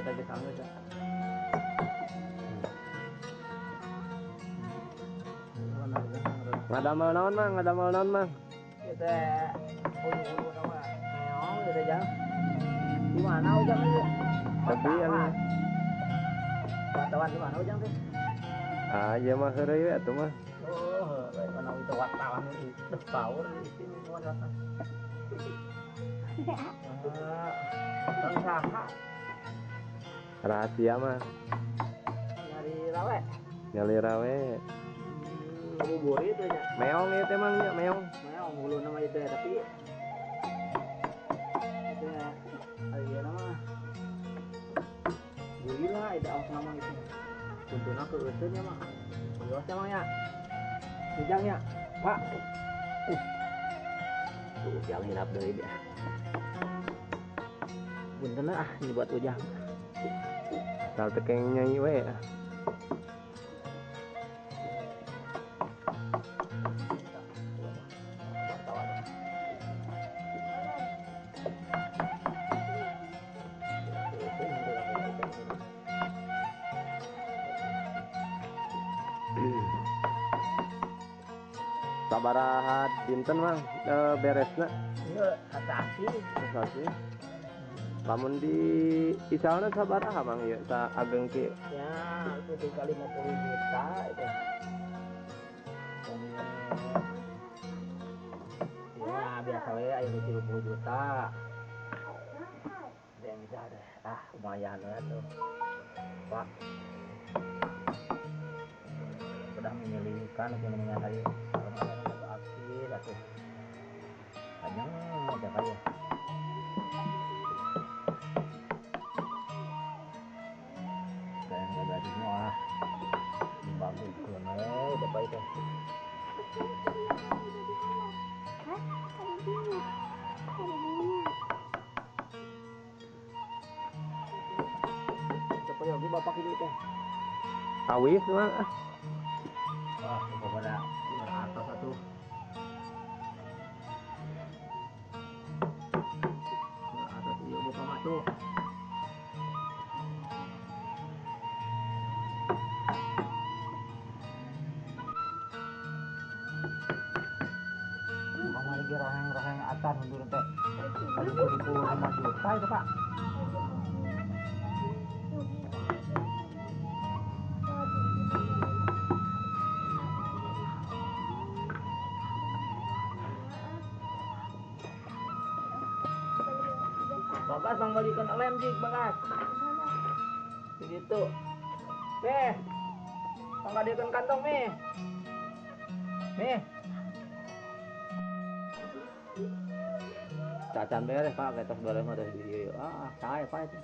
tadi sangat ya. Ngadamel naon mang, ngadamel naon mang. Kita ulu-ulu nama meong gitu jang. Di mana ujang itu? Tapi Wartawan. Wartawan di mana ujang tuh? Ah, iya mah heureuy we atuh mah. Oh, mana itu wartawan itu udah power di sini wartawan. Bang saha Rahasia mah nyari rawe. ngalira we. Bubur itu nya. Meong ieu teh mang nya, meong. Meong hulu nama itu ya, tapi itu ya ayo nama gurila itu awak nama itu. Kuntuna ke euseun nya mah. Bios mah ya. Ujang ya. Pak. Tuh yang hilap deui dia. Punten ah ini buat ujang. Asal tekeng nyanyi we. Sabaraha dinten mang beresna? Iya, asasi. Asasi. Lamun di isalna sabaraha mang ieu sa ageng ki? Ya, itu tinggal 50 juta itu. Ya, biasa we aya 70 juta. Ada yang bisa deh. Ah, lumayan ya tuh. Pak. Sudah memilihkan punya hari kemarin satu aksi satu. Panjang aja kali. Dan gaji semua bagus kan apa itu siapa lagi bapak ini teh Awis mah. wah kepada atas satu atas iya bapak masuk lagi roheng atas mundur teh kali 25 juta itu pak Bagas mengembalikan lem jik Bagas begitu mengembalikan kantong nih cacan beres pak ketos beres mah dari saya pak itu